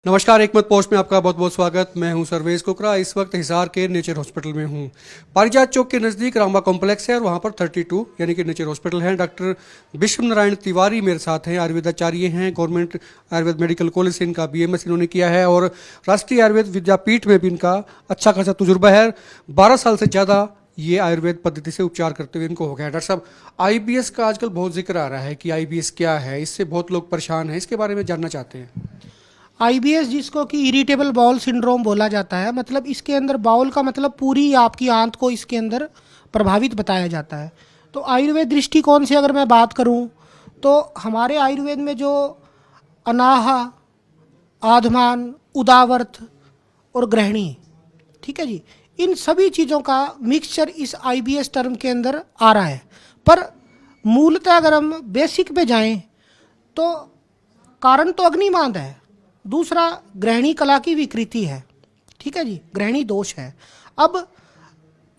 नमस्कार, एक मत पोस्ट में आपका बहुत बहुत स्वागत। मैं हूं सर्वेश कुकरा। इस वक्त हिसार के नेचर हॉस्पिटल में हूं। पारिजात चौक के नज़दीक रामा कॉम्प्लेक्स है और वहां पर 32 यानी कि नेचर हॉस्पिटल है। डॉक्टर विश्व नारायण तिवारी मेरे साथ हैं, आयुर्वेदाचार्य हैं। गवर्नमेंट आयुर्वेद मेडिकल कॉलेज से इनका BMS इन्होंने किया है और राष्ट्रीय आयुर्वेद विद्यापीठ में भी इनका अच्छा खासा तजुर्बा है। 12 साल से ज़्यादा ये आयुर्वेद पद्धति से उपचार करते हुए इनको हो गया। डॉक्टर साहब, IBS का आजकल बहुत जिक्र आ रहा है कि IBS क्या है, इससे बहुत लोग परेशान हैं, इसके बारे में जानना चाहते हैं। आईबीएस जिसको कि इरिटेबल बाउल सिंड्रोम बोला जाता है, मतलब इसके अंदर बाउल का मतलब पूरी आपकी आंत को इसके अंदर प्रभावित बताया जाता है। तो आयुर्वेद दृष्टिकोण से अगर मैं बात करूं तो हमारे आयुर्वेद में जो अनाह, आधमान, उदावर्त और ग्रहणी, ठीक है जी, इन सभी चीज़ों का मिक्सचर इस आईबीएस टर्म के अंदर आ रहा है। पर मूलतः अगर हम बेसिक पे जाएं तो कारण तो अग्निमांद है, दूसरा ग्रहणी कला की विकृति है, ठीक है जी, ग्रहणी दोष है। अब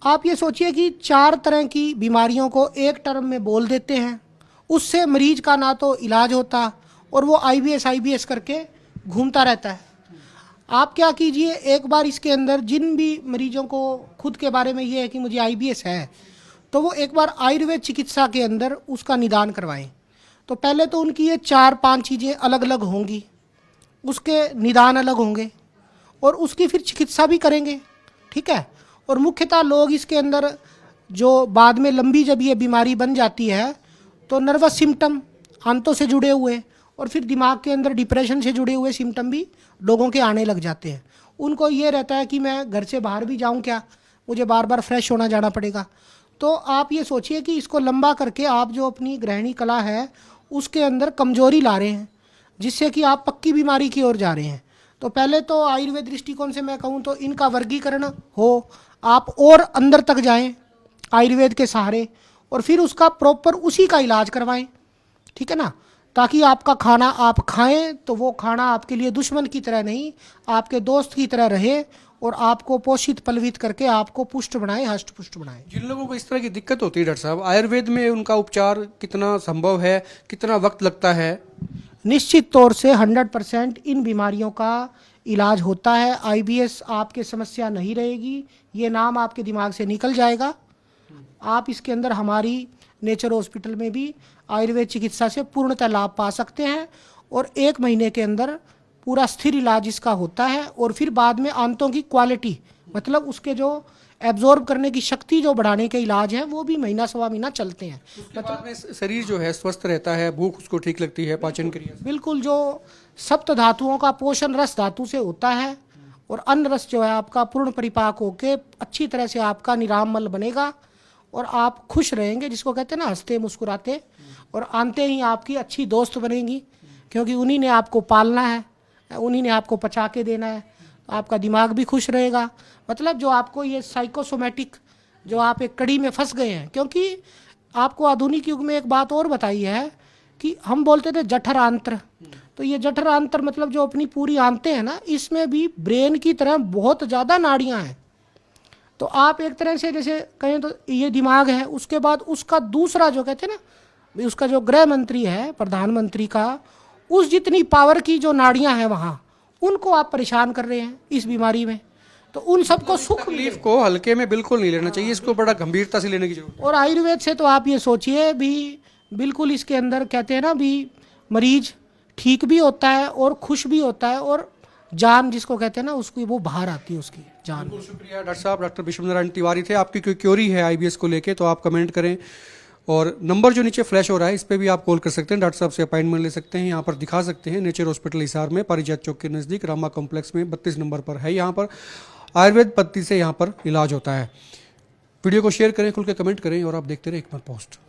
आप ये सोचिए कि 4 तरह की बीमारियों को एक टर्म में बोल देते हैं, उससे मरीज का ना तो इलाज होता और वो आईबीएस करके घूमता रहता है। आप क्या कीजिए, एक बार इसके अंदर जिन भी मरीजों को खुद के बारे में ये है कि मुझे आईबीएस है, तो वो एक बार आयुर्वेद चिकित्सा के अंदर उसका निदान करवाएं। तो पहले तो उनकी ये 4-5 चीज़ें अलग अलग होंगी, उसके निदान अलग होंगे और उसकी फिर चिकित्सा भी करेंगे, ठीक है। और मुख्यतः लोग इसके अंदर जो बाद में लंबी जब ये बीमारी बन जाती है तो नर्वस सिम्टम आंतों से जुड़े हुए और फिर दिमाग के अंदर डिप्रेशन से जुड़े हुए सिम्टम भी लोगों के आने लग जाते हैं। उनको ये रहता है कि मैं घर से बाहर भी जाऊं क्या, मुझे बार बार फ्रेश होना जाना पड़ेगा। तो आप ये सोचिए कि इसको लंबा करके आप जो अपनी ग्रहणी कला है उसके अंदर कमजोरी ला रहे हैं, जिससे कि आप पक्की बीमारी की ओर जा रहे हैं। तो पहले तो आयुर्वेद दृष्टिकोण से मैं कहूँ तो इनका वर्गीकरण हो, आप और अंदर तक जाएं आयुर्वेद के सहारे और फिर उसका प्रॉपर उसी का इलाज करवाएं, ठीक है ना, ताकि आपका खाना आप खाएं तो वो खाना आपके लिए दुश्मन की तरह नहीं, आपके दोस्त की तरह रहे और आपको पोषित पलवित करके आपको पुष्ट बनाए, हष्ट पुष्ट बनाए। जिन लोगों को इस तरह की दिक्कत होती है डॉक्टर साहब, आयुर्वेद में उनका उपचार कितना संभव है, कितना वक्त लगता है? निश्चित तौर से 100% इन बीमारियों का इलाज होता है। आईबीएस आपके समस्या नहीं रहेगी, ये नाम आपके दिमाग से निकल जाएगा। आप इसके अंदर हमारी नेचर हॉस्पिटल में भी आयुर्वेद चिकित्सा से पूर्णतः लाभ पा सकते हैं और 1 महीने के अंदर पूरा स्थिर इलाज इसका होता है। और फिर बाद में आंतों की क्वालिटी, मतलब उसके जो एब्जॉर्ब करने की शक्ति जो बढ़ाने के इलाज हैं, वो भी महीना सवा महीना चलते हैं। मतलब में शरीर जो है स्वस्थ रहता है, भूख उसको ठीक लगती है, पाचन क्रिया। बिल्कुल, जो सप्त धातुओं का पोषण रस धातु से होता है और अन्न रस जो है आपका पूर्ण परिपाक होके अच्छी तरह से आपका निरामल बनेगा और आप खुश रहेंगे, जिसको कहते हैं ना हंसते मुस्कुराते, और आंतें ही आपकी अच्छी दोस्त बनेंगी, क्योंकि उन्हीं ने आपको पालना है, उन्हीं ने आपको पचा के देना है। आपका दिमाग भी खुश रहेगा। मतलब जो आपको ये साइकोसोमेटिक जो आप एक कड़ी में फंस गए हैं, क्योंकि आपको आधुनिक युग में एक बात और बताई है कि हम बोलते थे जठर आंत्र, तो ये जठर आंत्र मतलब जो अपनी पूरी आंतें हैं ना, इसमें भी ब्रेन की तरह बहुत ज़्यादा नाड़ियाँ हैं। तो आप एक तरह से जैसे कहें तो ये दिमाग है, उसके बाद उसका दूसरा जो कहते हैं ना, उसका जो गृह मंत्री है, प्रधानमंत्री का, उस जितनी पावर की जो नाड़ियाँ हैं वहाँ, उनको आप परेशान कर रहे हैं इस बीमारी में। तो उन सबको सुख तकलीफ को हल्के में बिल्कुल नहीं लेना चाहिए, इसको बड़ा गंभीरता से लेने की जरूरत है। और आयुर्वेद से तो आप ये सोचिए भी, बिल्कुल इसके अंदर कहते हैं ना भी, मरीज ठीक भी होता है और खुश भी होता है और जान जिसको कहते हैं ना उसकी वो बाहर आती है, उसकी जान। बिल्कुल शुक्रिया डॉक्टर साहब। डॉक्टर विश्व नारायण तिवारी थे। आपकी कोई क्योरी है IBS को लेके तो आप कमेंट करें और नंबर जो नीचे फ्लैश हो रहा है इस पर भी आप कॉल कर सकते हैं। डॉक्टर साहब से अपॉइंटमेंट ले सकते हैं, यहाँ पर दिखा सकते हैं। नेचर हॉस्पिटल हिसार में पारिजात चौक के नज़दीक रामा कॉम्प्लेक्स में 32 नंबर पर है। यहाँ पर आयुर्वेद पद्धति से यहाँ पर इलाज होता है। वीडियो को शेयर करें, खुल के कमेंट करें और आप देखते रहे एक मत पोस्ट।